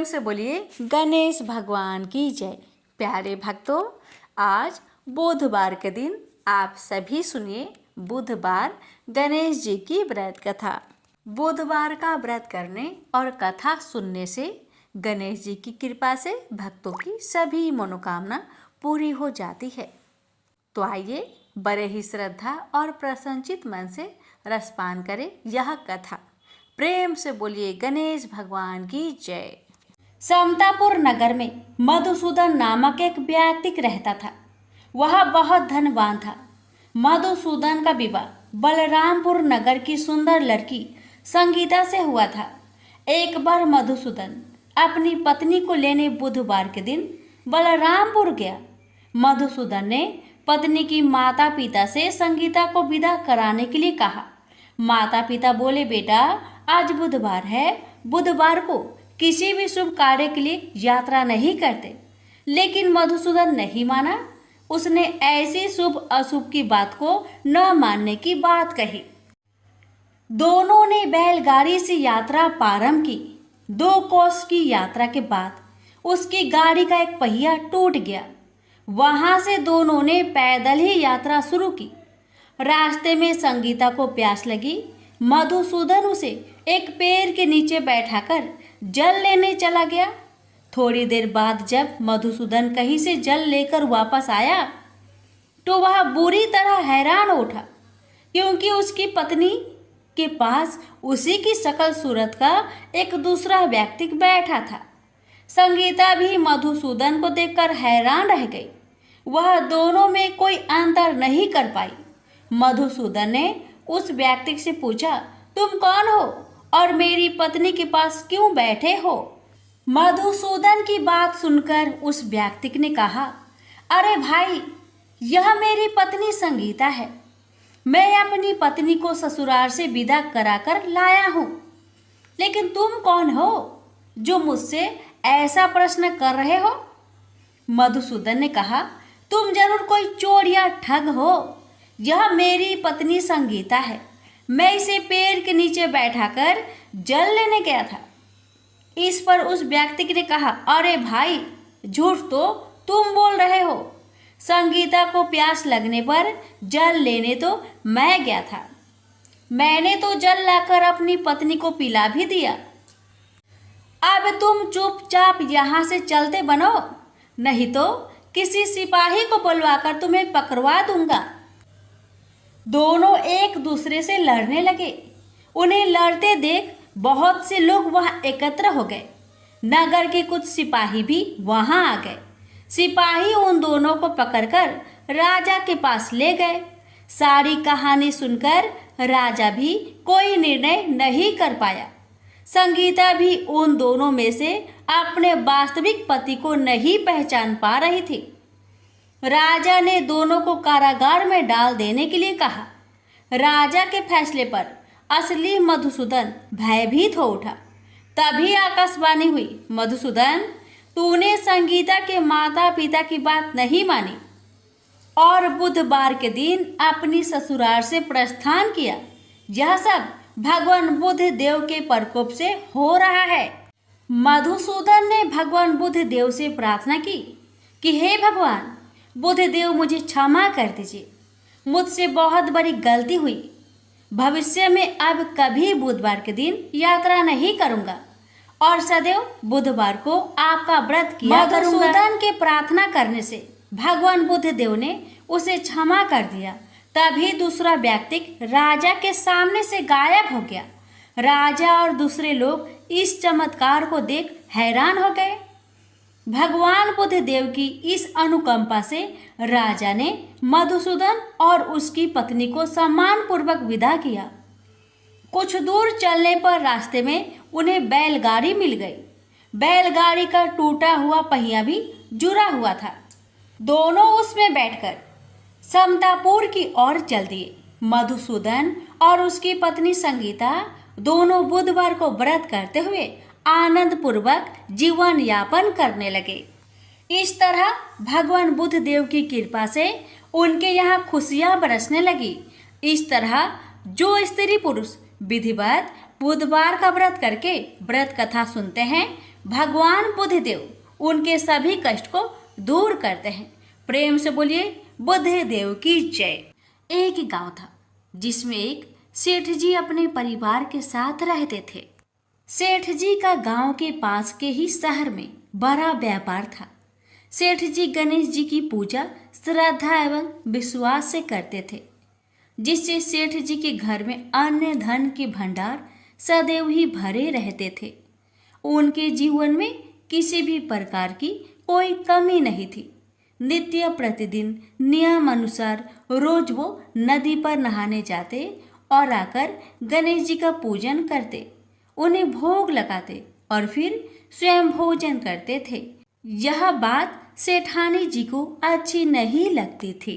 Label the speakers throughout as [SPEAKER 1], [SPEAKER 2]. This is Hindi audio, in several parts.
[SPEAKER 1] से बोलिए गणेश भगवान की जय। प्यारे भक्तों, आज बुधवार के दिन आप सभी सुनिए बुधवार गणेश जी की व्रत कथा। बुधवार का व्रत करने और कथा सुनने से गणेश जी की कृपा से भक्तों की सभी मनोकामना पूरी हो जाती है। तो आइए बड़े ही श्रद्धा और प्रसन्नचित मन से रसपान करें यह कथा। प्रेम से बोलिए गणेश भगवान की जय। समतापुर नगर में मधुसूदन नामक एक व्यक्ति रहता था। वह बहुत धनवान था। मधुसूदन का विवाह बलरामपुर नगर की सुंदर लड़की संगीता से हुआ था। एक बार मधुसूदन अपनी पत्नी को लेने बुधवार के दिन बलरामपुर गया। मधुसूदन ने पत्नी की माता पिता से संगीता को विदा कराने के लिए कहा। माता पिता बोले, बेटा आज बुधवार है, बुधवार को किसी भी शुभ कार्य के लिए यात्रा नहीं करते। लेकिन मधुसूदन नहीं माना। उसने ऐसी शुभ अशुभ की बात को न मानने की बात कही। दोनों ने बैलगाड़ी से यात्रा प्रारंभ की। 2 कोस की यात्रा के बाद उसकी गाड़ी का एक पहिया टूट गया। वहां से दोनों ने पैदल ही यात्रा शुरू की। रास्ते में संगीता को प्यास लगी। मधुसूदन उसे एक पेड़ के नीचे बैठाकर जल लेने चला गया। थोड़ी देर बाद जब मधुसूदन कहीं से जल लेकर वापस आया तो वह बुरी तरह हैरान हो उठा, क्योंकि उसकी पत्नी के पास उसी की शकल सूरत का एक दूसरा व्यक्ति बैठा था। संगीता भी मधुसूदन को देखकर हैरान रह गई। वह दोनों में कोई अंतर नहीं कर पाई। मधुसूदन ने उस व्यक्ति से पूछा, तुम कौन हो और मेरी पत्नी के पास क्यों बैठे हो? मधुसूदन की बात सुनकर उस व्यक्ति ने कहा, अरे भाई, यह मेरी पत्नी संगीता है। मैं अपनी पत्नी को ससुराल से विदा कराकर लाया हूँ। लेकिन तुम कौन हो जो मुझसे ऐसा प्रश्न कर रहे हो? मधुसूदन ने कहा, तुम जरूर कोई चोर या ठग हो। यह मेरी पत्नी संगीता है। मैं इसे पेड़ के नीचे बैठाकर जल लेने गया था। इस पर उस व्यक्ति ने कहा, अरे भाई, झूठ तो तुम बोल रहे हो। संगीता को प्यास लगने पर जल लेने तो मैं गया था। मैंने तो जल लाकर अपनी पत्नी को पिला भी दिया। अब तुम चुपचाप यहाँ से चलते बनो, नहीं तो किसी सिपाही को बुलवाकर तुम्हें पकड़वा दूंगा। दोनों एक दूसरे से लड़ने लगे। उन्हें लड़ते देख बहुत से लोग वहां एकत्र हो गए। नगर के कुछ सिपाही भी वहां आ गए। सिपाही उन दोनों को पकड़कर राजा के पास ले गए। सारी कहानी सुनकर राजा भी कोई निर्णय नहीं कर पाया। संगीता भी उन दोनों में से अपने वास्तविक पति को नहीं पहचान पा रही थी। राजा ने दोनों को कारागार में डाल देने के लिए कहा। राजा के फैसले पर असली मधुसूदन भयभीत हो उठा। तभी आकाशवाणी हुई, मधुसूदन, तूने संगीता के माता पिता की बात नहीं मानी और बुधवार के दिन अपनी ससुराल से प्रस्थान किया। यह सब भगवान बुध देव के प्रकोप से हो रहा है। मधुसूदन ने भगवान बुध देव से प्रार्थना की कि हे भगवान बुध देव, मुझे क्षमा कर दीजिए। मुझसे बहुत बड़ी गलती हुई। भविष्य में अब कभी बुधवार के दिन यात्रा नहीं करूंगा और सदैव बुधवार को आपका व्रत किया करूंगा। मधुसूदन के प्रार्थना करने से भगवान बुध देव ने उसे क्षमा कर दिया। तभी दूसरा व्यक्ति राजा के सामने से गायब हो गया। राजा और दूसरे लोग इस चमत्कार को देख हैरान हो गए। भगवान बुध देव की इस अनुकंपा से राजा ने मधुसूदन और उसकी पत्नी को सम्मानपूर्वक विदा किया। कुछ दूर चलने पर रास्ते में उन्हें बैलगाड़ी मिल गई। बैलगाड़ी का टूटा हुआ पहिया भी जुड़ा हुआ था। दोनों उसमें बैठकर समतापुर की ओर चल दिए। मधुसूदन और उसकी पत्नी संगीता दोनों बुधवार को व्रत करते हुए आनंद पूर्वक जीवन यापन करने लगे। इस तरह भगवान बुध देव की कृपा से उनके यहाँ खुशियाँ बरसने लगी। इस तरह जो स्त्री पुरुष विधिवत बुधवार का व्रत करके व्रत कथा सुनते हैं भगवान बुद्धदेव उनके सभी कष्ट को दूर करते हैं। प्रेम से बोलिए बुद्धदेव की जय। एक गांव था जिसमें एक सेठ जी अपने परिवार के साथ रहते थे। सेठ जी का गांव के पास के ही शहर में बड़ा व्यापार था। सेठ जी गणेश जी की पूजा श्रद्धा एवं विश्वास से करते थे, जिससे सेठ जी के घर में अन्न धन के भंडार सदैव ही भरे रहते थे। उनके जीवन में किसी भी प्रकार की कोई कमी नहीं थी। नित्य प्रतिदिन नियम अनुसार रोज वो नदी पर नहाने जाते और आकर गणेश जी का पूजन करते, उन्हें भोग लगाते और फिर स्वयं भोजन करते थे। यह बात सेठानी जी को अच्छी नहीं लगती थी।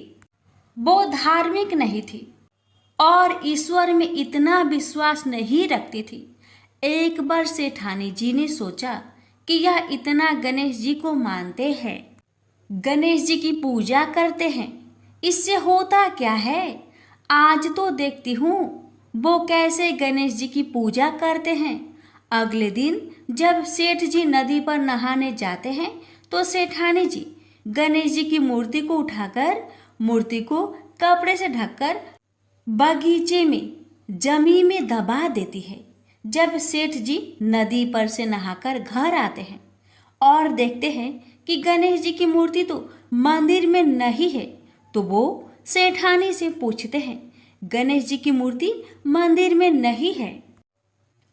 [SPEAKER 1] वो धार्मिक नहीं थी और ईश्वर में इतना विश्वास नहीं रखती थी। एक बार सेठानी जी ने सोचा कि यह इतना गणेश जी को मानते हैं, गणेश जी की पूजा करते हैं, इससे होता क्या है? आज तो देखती हूँ वो कैसे गणेश जी की पूजा करते हैं। अगले दिन जब सेठ जी नदी पर नहाने जाते हैं तो सेठानी जी गणेश जी की मूर्ति को उठाकर मूर्ति को कपड़े से ढककर बगीचे में जमीन में दबा देती है। जब सेठ जी नदी पर से नहाकर घर आते हैं और देखते हैं कि गणेश जी की मूर्ति तो मंदिर में नहीं है, तो वो सेठानी से पूछते हैं, गणेश जी की मूर्ति मंदिर में नहीं है,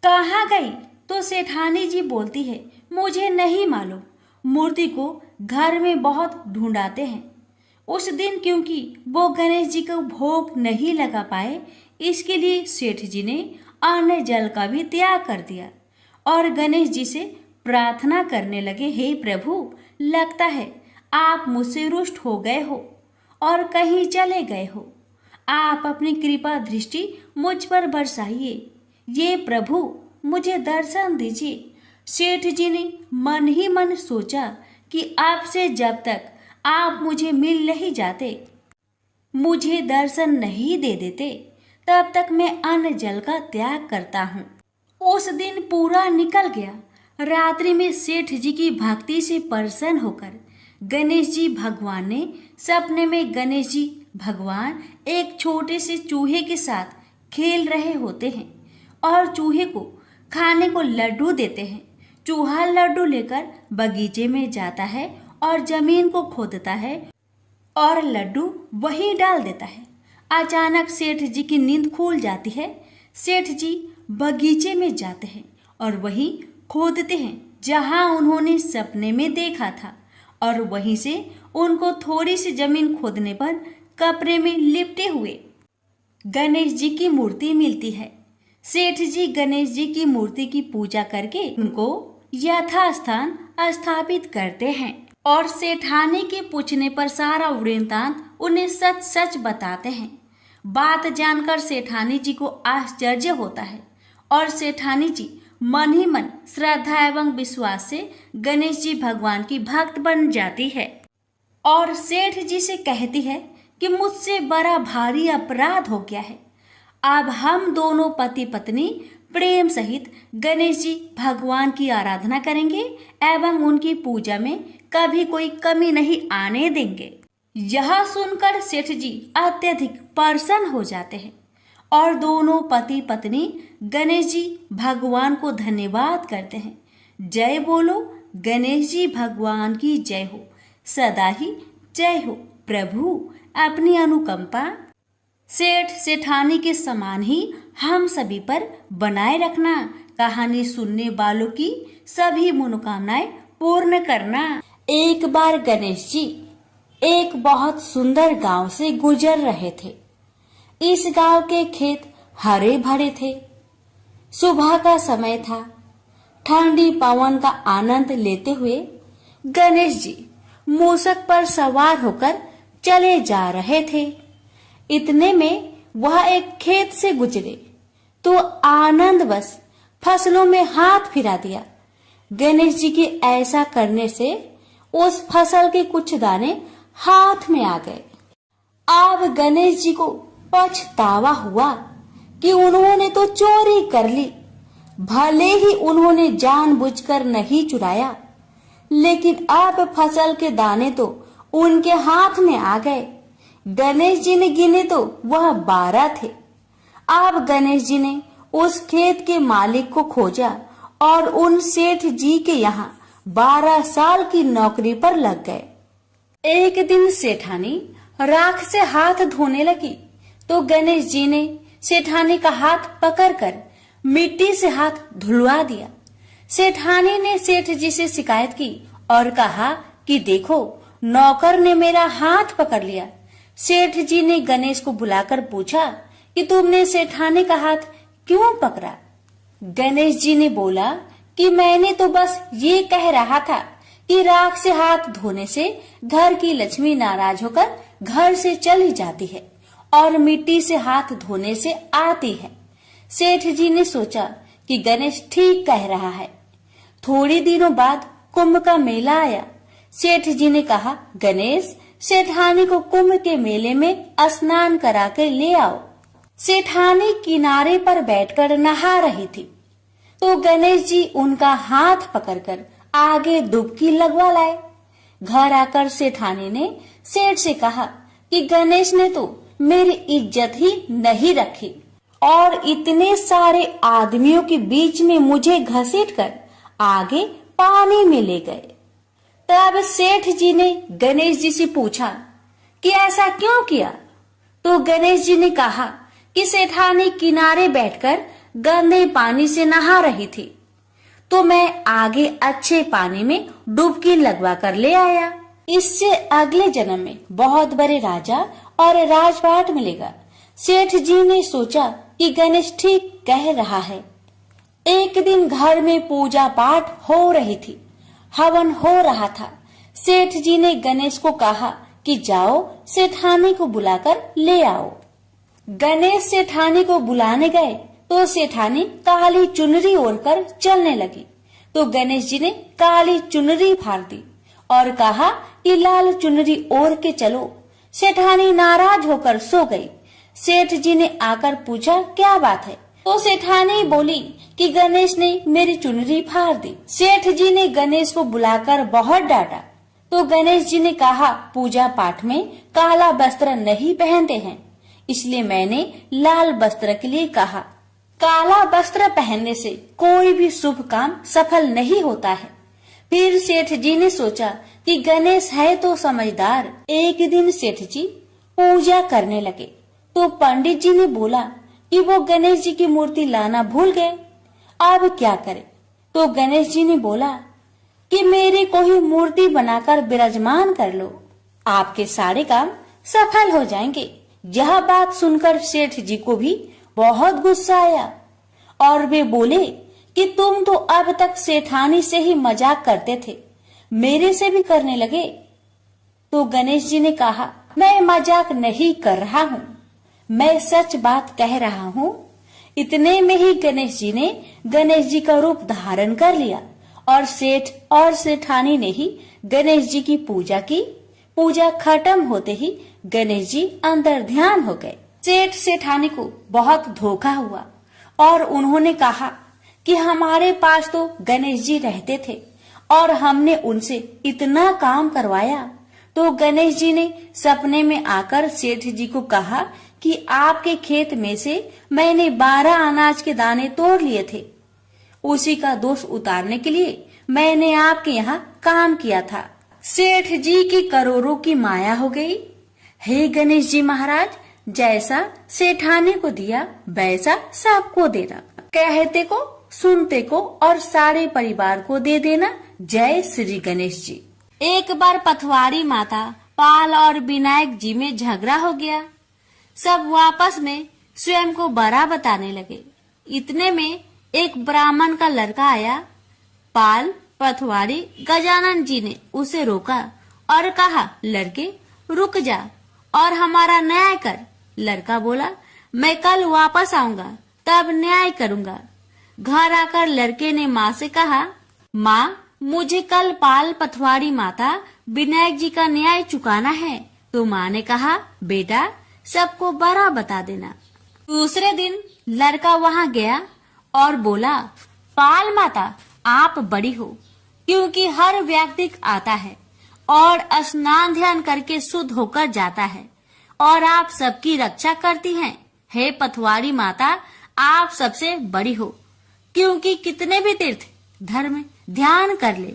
[SPEAKER 1] कहाँ गई? तो सेठानी जी बोलती है, मुझे नहीं मालूम, मूर्ति को घर में बहुत ढूंढाते हैं। उस दिन क्योंकि वो गणेश जी को भोग नहीं लगा पाए, इसके लिए सेठ जी ने अन्न जल का भी त्याग कर दिया और गणेश जी से प्रार्थना करने लगे, हे प्रभु, लगता है आप मुझसे रुष्ट हो गए हो और कहीं चले गए हो। आप अपनी कृपा दृष्टि मुझ पर बरसाइए। ये प्रभु मुझे दर्शन दीजिए। सेठ जी ने मन ही मन सोचा कि आपसे जब तक आप मुझे मिल नहीं जाते, मुझे दर्शन नहीं दे देते, तब तक मैं अन्न जल का त्याग करता हूँ। उस दिन पूरा निकल गया। रात्रि में सेठ जी की भक्ति से प्रसन्न होकर गणेश जी भगवान ने सपने में गणेश जी भगवान एक छोटे से चूहे के साथ खेल रहे होते हैं और चूहे को खाने को लड्डू देते हैं। चूहा लड्डू लेकर बगीचे में जाता है और जमीन को खोदता है और लड्डू वहीं डाल देता है। अचानक सेठ जी की नींद खुल जाती है। सेठ जी बगीचे में जाते हैं और वहीं खोदते हैं जहां उन्होंने सपने में देखा था, और वहीं से उनको थोड़ी सी जमीन खोदने पर कपड़े में लिपटे हुए गणेश जी की मूर्ति मिलती है। सेठ जी गणेश जी की मूर्ति की पूजा करके उनको यथास्थान स्थापित करते हैं और सेठानी के पूछने पर सारा वृत्तांत उन्हें सच सच बताते हैं। बात जानकर सेठानी जी को आश्चर्य होता है और सेठानी जी मन ही मन श्रद्धा एवं विश्वास से गणेश जी भगवान की भक्त बन जाती है और सेठ जी से कहती है कि मुझसे बड़ा भारी अपराध हो गया है। अब हम दोनों पति पत्नी प्रेम सहित गणेश जी भगवान की आराधना करेंगे एवं उनकी पूजा में कभी कोई कमी नहीं आने देंगे। यह सुनकर सेठ जी अत्यधिक प्रसन्न हो जाते हैं और दोनों पति पत्नी गणेश जी भगवान को धन्यवाद करते हैं। जय बोलो गणेश जी भगवान की जय हो, सदा ही जय हो। प्रभु अपनी अनुकंपा सेठ सेठानी के समान ही हम सभी पर बनाए रखना। कहानी सुनने वालों की सभी मनोकामनाएं पूर्ण करना। एक बार गणेश जी एक बहुत सुंदर गांव से गुजर रहे थे। इस गांव के खेत हरे भरे थे। सुबह का समय था। ठंडी पवन का आनंद लेते हुए गणेश जी मूषक पर सवार होकर चले जा रहे थे। इतने में वह एक खेत से गुजरे तो आनंदवश फसलों में हाथ फिरा दिया। गणेश जी के ऐसा करने से उस फसल के कुछ दाने हाथ में आ गए। अब गणेश जी को पछतावा हुआ कि उन्होंने तो चोरी कर ली। भले ही उन्होंने जानबूझकर नहीं चुराया, लेकिन अब फसल के दाने तो उनके हाथ में आ गए। गणेश जी ने गिने तो वह 12 थे। अब गणेश जी ने उस खेत के मालिक को खोजा और उन सेठ जी के यहाँ 12 साल की नौकरी पर लग गए। एक दिन सेठानी राख से हाथ धोने लगी तो गणेश जी ने सेठानी का हाथ पकड़कर मिट्टी से हाथ धुलवा दिया। सेठानी ने सेठ जी से शिकायत की और कहा कि देखो, नौकर ने मेरा हाथ पकड़ लिया। सेठ जी ने गणेश को बुलाकर पूछा कि तुमने सेठानी का हाथ क्यों पकड़ा? गणेश जी ने बोला कि मैंने तो बस ये कह रहा था कि राख से हाथ धोने से घर की लक्ष्मी नाराज होकर घर से चली जाती है और मिट्टी से हाथ धोने से आती है। सेठ जी ने सोचा कि गणेश ठीक कह रहा है। थोड़ी दिनों बाद कुंभ का मेला आया। सेठ जी ने कहा, गणेश, सेठानी को कुंभ के मेले में स्नान करा के ले आओ। सेठानी किनारे पर बैठकर नहा रही थी तो गणेश जी उनका हाथ पकड़कर आगे डुबकी लगवा लाए। घर आकर सेठानी ने सेठ से कहा कि गणेश ने तो मेरी इज्जत ही नहीं रखी और इतने सारे आदमियों के बीच में मुझे घसीटकर आगे पानी में ले गए। तब सेठ जी ने गणेश जी से पूछा कि ऐसा क्यों किया? तो गणेश जी ने कहा कि सेठानी किनारे बैठकर गंदे पानी से नहा रही थी तो मैं आगे अच्छे पानी में डुबकी लगवा कर ले आया। इससे अगले जन्म में बहुत बड़े राजा और राजपाट मिलेगा। सेठ जी ने सोचा कि गणेश ठीक कह रहा है। एक दिन घर में पूजा पाठ हो रही थी, हवन हो रहा था। सेठ जी ने गणेश को कहा कि जाओ सेठानी को बुलाकर ले आओ। गणेश सेठानी को बुलाने गए तो सेठानी काली चुनरी ओढ़कर चलने लगी तो गणेश जी ने काली चुनरी फाड़ दी और कहा कि लाल चुनरी ओढ़ के चलो। सेठानी नाराज होकर सो गई। सेठ जी ने आकर पूछा, क्या बात है? तो सेठानी बोली कि गणेश ने मेरी चुनरी फाड़ दी। सेठ जी ने गणेश को बुलाकर बहुत डांटा तो गणेश जी ने कहा, पूजा पाठ में काला वस्त्र नहीं पहनते हैं, इसलिए मैंने लाल वस्त्र के लिए कहा। काला वस्त्र पहनने से कोई भी शुभ काम सफल नहीं होता है। फिर सेठ जी ने सोचा कि गणेश है तो समझदार। एक दिन सेठ जी पूजा करने लगे तो पंडित जी ने बोला कि वो गणेश जी की मूर्ति लाना भूल गए, अब क्या करें? तो गणेश जी ने बोला कि मेरी कोई मूर्ति बनाकर विराजमान कर लो, आपके सारे काम सफल हो जाएंगे। यह बात सुनकर सेठ जी को भी बहुत गुस्सा आया और वे बोले कि तुम तो अब तक सेठानी से ही मजाक करते थे, मेरे से भी करने लगे। तो गणेश जी ने कहा, मैं मजाक नहीं कर रहा हूँ, मैं सच बात कह रहा हूँ। इतने में ही गणेश जी ने गणेश जी का रूप धारण कर लिया और सेठ और सेठानी ने ही गणेश जी की पूजा की। पूजा खत्म होते ही गणेश जी अंदर ध्यान हो गए। सेठ सेठानी को बहुत धोखा हुआ और उन्होंने कहा कि हमारे पास तो गणेश जी रहते थे और हमने उनसे इतना काम करवाया। तो गणेश जी ने सपने में आकर सेठ जी को कहा कि आपके खेत में से मैंने 12 अनाज के दाने तोड़ लिए थे, उसी का दोष उतारने के लिए मैंने आपके यहाँ काम किया था। सेठ जी की करोड़ों की माया हो गई। हे गणेश जी महाराज, जैसा सेठानी को दिया वैसा सबको देना, कहते को सुनते को और सारे परिवार को दे देना। जय श्री गणेश जी। एक बार पथवारी माता पाल और विनायक जी में झगड़ा हो गया। सब आपस में स्वयं को बड़ा बताने लगे। इतने में एक ब्राह्मण का लड़का आया। पाल, पथवारी, गजानन जी ने उसे रोका और कहा, लड़के रुक जा और हमारा न्याय कर। लड़का बोला, मैं कल वापस आऊंगा तब न्याय करूंगा। घर आकर लड़के ने माँ से कहा, माँ, मुझे कल पाल, पथवारी माता, विनायक जी का न्याय चुकाना है। तो माँ ने कहा, बेटा सबको बड़ा बता देना। दूसरे दिन लड़का वहाँ गया और बोला, पाल माता आप बड़ी हो, क्योंकि हर व्यक्ति आता है और स्नान ध्यान करके शुद्ध होकर जाता है और आप सबकी रक्षा करती हैं। हे पथवारी माता आप सबसे बड़ी हो, क्योंकि कितने भी तीर्थ धर्म ध्यान कर ले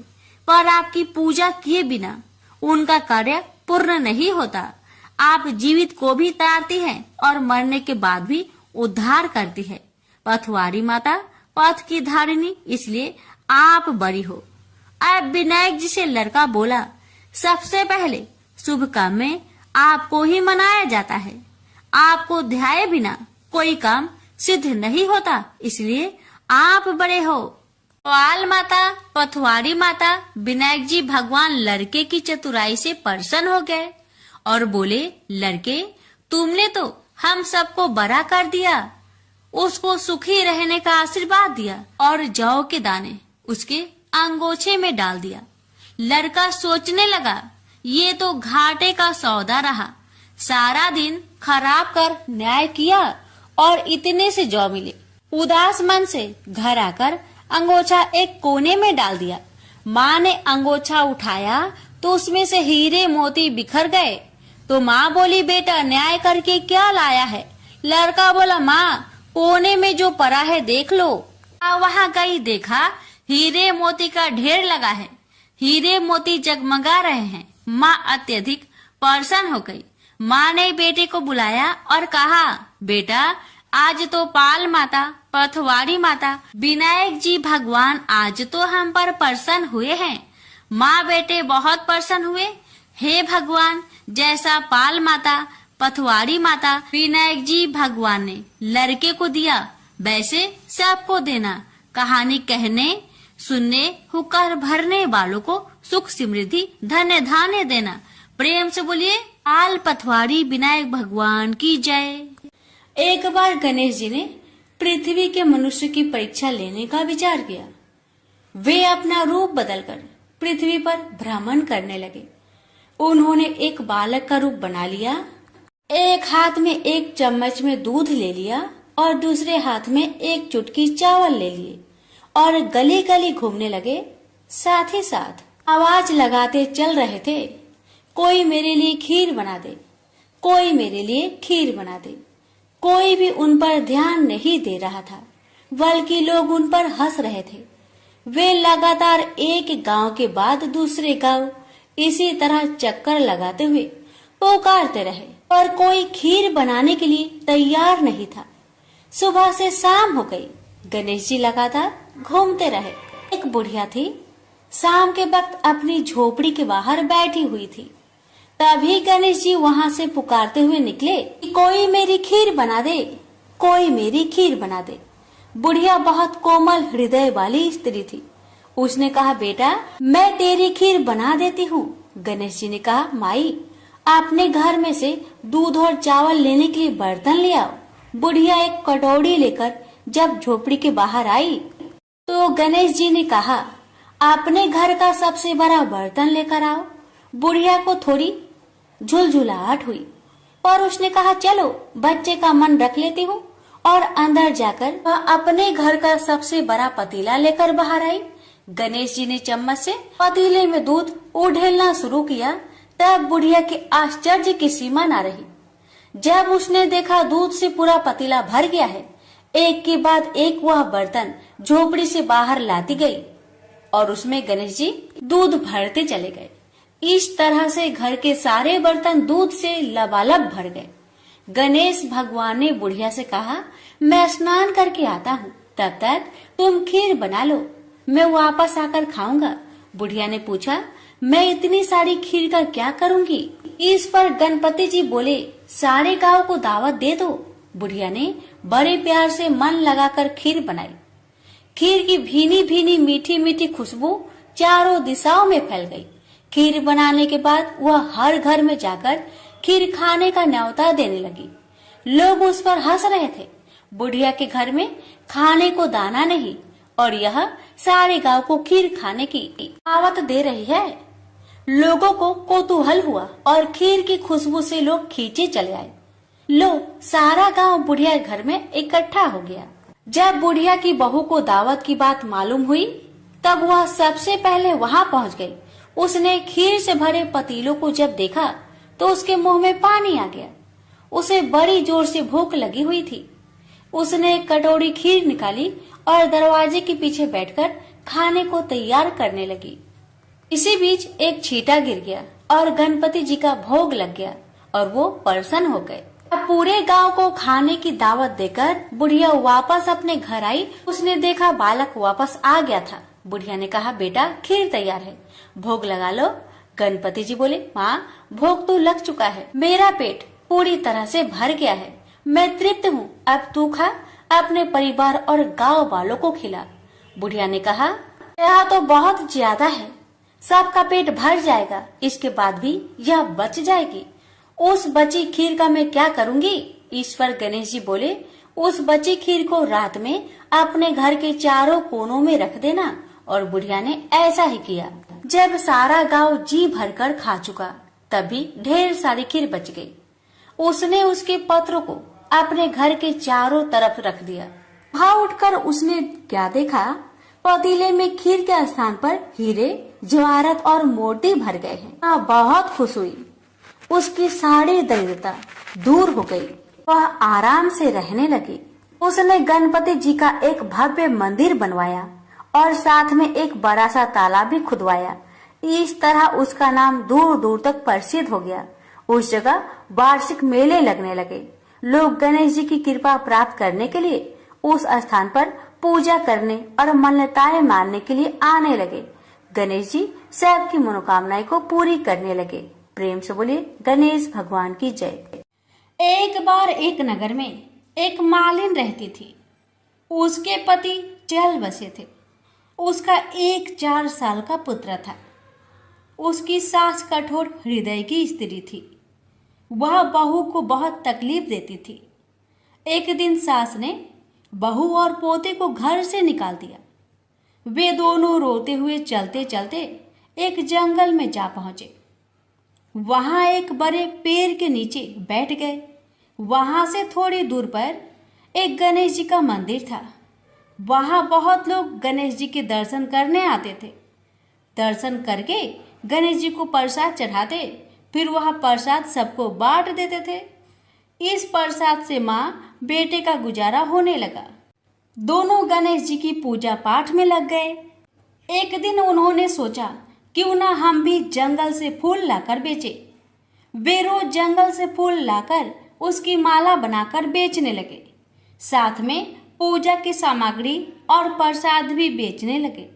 [SPEAKER 1] पर आपकी पूजा किए बिना उनका कार्य पूर्ण नहीं होता। आप जीवित को भी तारती हैं और मरने के बाद भी उद्धार करती है। पथवारी माता पथ की धारिणी, इसलिए आप बड़ी हो। अब विनायक जी से लड़का बोला, सबसे पहले शुभ काम में आपको ही मनाया जाता है। आपको ध्याये बिना कोई काम सिद्ध नहीं होता, इसलिए आप बड़े हो। पाल माता, पथवारी माता, विनायक जी भगवान लड़के की चतुराई से प्रसन्न हो गए और बोले, लड़के तुमने तो हम सबको बड़ा कर दिया, उसको सुखी रहने का आशीर्वाद दिया और जौ के दाने उसके अंगोछे में डाल दिया। लड़का सोचने लगा, ये तो घाटे का सौदा रहा। सारा दिन खराब कर न्याय किया और इतने से जौ मिले। उदास मन से घर आकर अंगोछा एक कोने में डाल दिया। माँ ने अंगोछा उठाया तो उसमें से हीरे मोती बिखर गए। तो माँ बोली, बेटा न्याय करके क्या लाया है? लड़का बोला, माँ कोने में जो पड़ा है देख लो। वहाँ गई, देखा हीरे मोती का ढेर लगा है, हीरे मोती जगमगा रहे हैं। माँ अत्यधिक प्रसन्न हो गई। माँ ने बेटे को बुलाया और कहा, बेटा आज तो पाल माता, पथवारी माता, विनायक जी भगवान आज तो हम पर प्रसन्न हुए हैं। माँ बेटे बहुत प्रसन्न हुए। हे भगवान, जैसा पाल माता, पथवारी माता, विनायक जी भगवान ने लड़के को दिया वैसे सबको देना। कहानी कहने सुनने हुक्कर भरने वालों को सुख समृद्धि धन्य धान्य देना। प्रेम से बोलिए, पाल पथवारी विनायक भगवान की जय। एक बार गणेश जी ने पृथ्वी के मनुष्य की परीक्षा लेने का विचार किया। वे अपना रूप बदलकर पृथ्वी पर भ्रमण करने लगे। उन्होंने एक बालक का रूप बना लिया। एक हाथ में एक चम्मच में दूध ले लिया और दूसरे हाथ में एक चुटकी चावल ले लिए और गली गली घूमने लगे। साथ ही साथ आवाज लगाते चल रहे थे, कोई मेरे लिए खीर बना दे, कोई मेरे लिए खीर बना दे। कोई भी उन पर ध्यान नहीं दे रहा था, बल्कि लोग उन पर हंस रहे थे। वे लगातार एक गांव के बाद दूसरे गांव इसी तरह चक्कर लगाते हुए पुकारते रहे, पर कोई खीर बनाने के लिए तैयार नहीं था। सुबह से शाम हो गई, गणेश जी लगातार घूमते रहे। एक बुढ़िया थी, शाम के वक्त अपनी झोपड़ी के बाहर बैठी हुई थी। तभी गणेश जी वहाँ से पुकारते हुए निकले कि कोई मेरी खीर बना दे, कोई मेरी खीर बना दे। बुढ़िया बहुत कोमल हृदय वाली स्त्री थी। उसने कहा, बेटा मैं तेरी खीर बना देती हूँ। गणेश जी ने कहा, माई अपने घर में से दूध और चावल लेने के लिए बर्तन ले आओ। बुढ़िया एक कटोरी लेकर जब झोपड़ी के बाहर आई तो गणेश जी ने कहा, अपने घर का सबसे बड़ा बर्तन लेकर आओ। बुढ़िया को थोड़ी झुलझुलाहट हुई और उसने कहा, चलो बच्चे का मन रख लेती हूँ, और अंदर जाकर वह अपने घर का सबसे बड़ा पतीला लेकर बाहर आई। गणेश जी ने चम्मच से पतीले में दूध उड़ेलना शुरू किया। तब बुढ़िया के आश्चर्य की सीमा न रही। जब उसने देखा दूध से पूरा पतीला भर गया है, एक के बाद एक वह बर्तन झोपड़ी से बाहर लाती गई और उसमें गणेश जी दूध भरते चले गए। इस तरह से घर के सारे बर्तन दूध से लबालब भर गए। गणेश भगवान ने बुढ़िया से कहा, मैं स्नान करके आता हूँ, तब तक तुम खीर बना लो, मैं वापस आकर खाऊंगा। बुढ़िया ने पूछा, मैं इतनी सारी खीर का क्या करूंगी? इस पर गणपति जी बोले, सारे गांव को दावत दे दो। बुढ़िया ने बड़े प्यार से मन लगाकर खीर बनाई। खीर की भीनी भीनी मीठी मीठी खुशबू चारों दिशाओं में फैल गई। खीर बनाने के बाद वह हर घर में जाकर खीर खाने का न्योता देने लगी। लोग उस पर हंस रहे थे। बुढ़िया के घर में खाने को दाना नहीं और यह सारे गांव को खीर खाने की दावत दे रही है। लोगों को कौतूहल हुआ और खीर की खुशबू से लोग खींचे चले आए। लो, सारा गांव बुढ़िया घर में इकट्ठा हो गया। जब बुढ़िया की बहू को दावत की बात मालूम हुई तब वह सबसे पहले वहां पहुंच गई। उसने खीर से भरे पतीलों को जब देखा तो उसके मुंह में पानी आ गया। उसे बड़ी जोर से भूख लगी हुई थी। उसने एक कटोरी खीर निकाली और दरवाजे के पीछे बैठकर खाने को तैयार करने लगी। इसी बीच एक छींटा गिर गया और गणपति जी का भोग लग गया और वो प्रसन्न हो गए। अब पूरे गांव को खाने की दावत देकर बुढ़िया वापस अपने घर आई। उसने देखा बालक वापस आ गया था। बुढ़िया ने कहा, बेटा खीर तैयार है, भोग लगा लो। गणपति जी बोले, माँ भोग तो लग चुका है, मेरा पेट पूरी तरह से भर गया है, मैं तृप्त हूँ, अब तू खा, अपने परिवार और गांव वालों को खिला। बुढ़िया ने कहा, यह तो बहुत ज्यादा है, सबका पेट भर जाएगा, इसके बाद भी यह बच जाएगी। उस बची खीर का मैं क्या करूंगी? ईश्वर गणेश जी बोले, उस बची खीर को रात में अपने घर के चारों कोनों में रख देना। और बुढ़िया ने ऐसा ही किया। जब सारा गांव जी भरकर खा चुका तभी ढेर सारी खीर बच गई। उसने उसके पत्रों को अपने घर के चारों तरफ रख दिया। वहां उठकर उसने क्या देखा? पतीले में खीर के स्थान पर हीरे, जवाहरात और मोती भर गए हैं। बहुत खुश हुई। उसकी सारी दरिद्रता दूर हो गई। वह आराम से रहने लगी। उसने गणपति जी का एक भव्य मंदिर बनवाया और साथ में एक बड़ा सा तालाब भी खुदवाया। इस तरह उसका नाम दूर दूर तक प्रसिद्ध हो गया। उस जगह वार्षिक मेले लगने लगे। लोग गणेश जी की कृपा प्राप्त करने के लिए उस स्थान पर पूजा करने और मान्यताएं मानने के लिए आने लगे। गणेश जी सबकी मनोकामनाएं को पूरी करने लगे। प्रेम से बोलिए गणेश भगवान की जय। एक बार एक नगर में एक मालिन रहती थी। उसके पति चल बसे थे। उसका एक 4 साल का पुत्र था। उसकी सास कठोर हृदय की स्त्री थी। वह बहू को बहुत तकलीफ देती थी। एक दिन सास ने बहू और पोते को घर से निकाल दिया। वे दोनों रोते हुए चलते चलते एक जंगल में जा पहुंचे। वहां एक बड़े पेड़ के नीचे बैठ गए। वहां से थोड़ी दूर पर एक गणेश जी का मंदिर था। वहां बहुत लोग गणेश जी के दर्शन करने आते थे। दर्शन करके गणेश जी को प्रसाद चढ़ाते, फिर वह प्रसाद सबको बांट देते थे। इस प्रसाद से माँ बेटे का गुजारा होने लगा। दोनों गणेश जी की पूजा पाठ में लग गए। एक दिन उन्होंने सोचा क्यों ना हम भी जंगल से फूल लाकर बेचे। वे रोज जंगल से फूल लाकर उसकी माला बनाकर बेचने लगे। साथ में पूजा की सामग्री और प्रसाद भी बेचने लगे।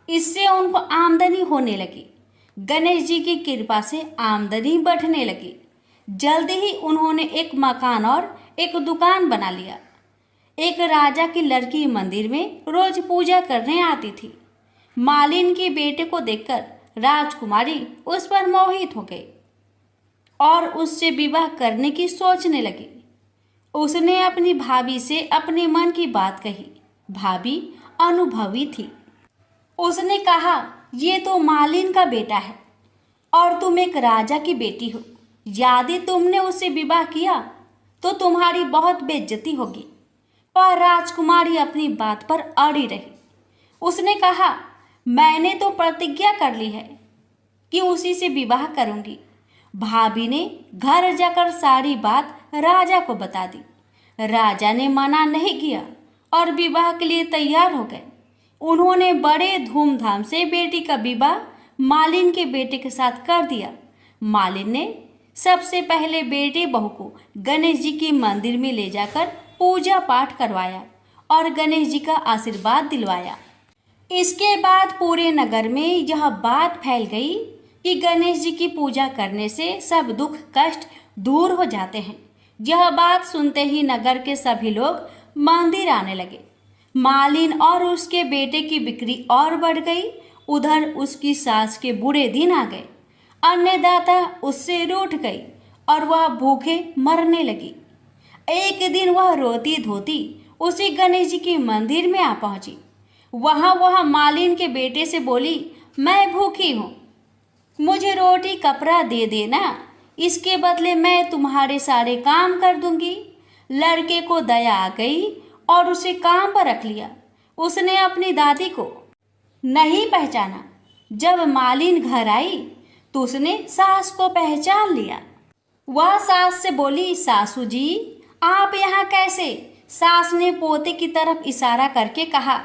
[SPEAKER 1] इससे उनको आमदनी होने लगी। गणेश जी की कृपा से आमदनी बढ़ने लगी। जल्दी ही उन्होंने एक मकान और एक दुकान बना लिया। एक राजा की लड़की मंदिर में रोज पूजा करने आती थी। मालिन के बेटे को देखकर राजकुमारी उस पर मोहित हो गई और उससे विवाह करने की सोचने लगी। उसने अपनी भाभी से अपने मन की बात कही। भाभी अनुभवी थी। उसने कहा, ये तो मालिन का बेटा है और तुम एक राजा की बेटी हो। यदि तुमने उससे विवाह किया तो तुम्हारी बहुत बेइज्जती होगी। पर राजकुमारी अपनी बात पर अड़ी रही। उसने कहा, मैंने तो प्रतिज्ञा कर ली है कि उसी से विवाह करूंगी। भाभी ने घर जाकर सारी बात राजा को बता दी। राजा ने मना नहीं किया और विवाह के लिए तैयार हो गए। उन्होंने बड़े धूमधाम से बेटी का विवाह मालिन के बेटे के साथ कर दिया। मालिन ने सबसे पहले बेटे बहू को गणेश जी के मंदिर में ले जाकर पूजा पाठ करवाया और गणेश जी का आशीर्वाद दिलवाया। इसके बाद पूरे नगर में यह बात फैल गई कि गणेश जी की पूजा करने से सब दुख कष्ट दूर हो जाते हैं। यह बात सुनते ही नगर के सभी लोग मंदिर आने लगे। मालिन और उसके बेटे की बिक्री और बढ़ गई। उधर उसकी सास के बुरे दिन आ गए। अन्नदाता उससे रूठ गई और वह भूखे मरने लगी। एक दिन वह रोती धोती उसी गणेश जी के मंदिर में आ पहुंची। वह मालिन के बेटे से बोली, मैं भूखी हूँ, मुझे रोटी कपड़ा दे देना, इसके बदले मैं तुम्हारे सारे काम कर दूंगी। लड़के को दया आ गई और उसे काम पर रख लिया। उसने अपनी दादी को नहीं पहचाना। जब मालिन घर आई तो उसने सास को पहचान लिया। वह सास से बोली, सासू जी आप यहाँ कैसे? सास ने पोते की तरफ इशारा करके कहा,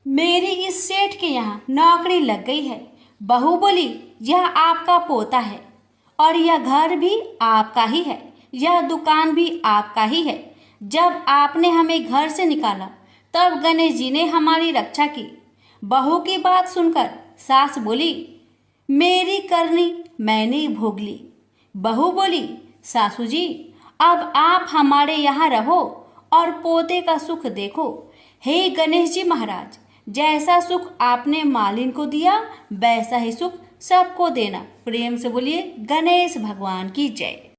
[SPEAKER 1] मेरी इस सेठ के यहाँ नौकरी लग गई है। बहू बोली, यह आपका पोता है और यह घर भी आपका ही है, यह दुकान भी आपका ही है। जब आपने हमें घर से निकाला तब गणेश जी ने हमारी रक्षा की। बहू की बात सुनकर सास बोली, मेरी करनी मैंने भोग ली। बहू बोली, सासू जी अब आप हमारे यहाँ रहो और पोते का सुख देखो। हे गणेश जी महाराज, जैसा सुख आपने मालिन को दिया वैसा ही सुख सबको देना। प्रेम से बोलिए गणेश भगवान की जय।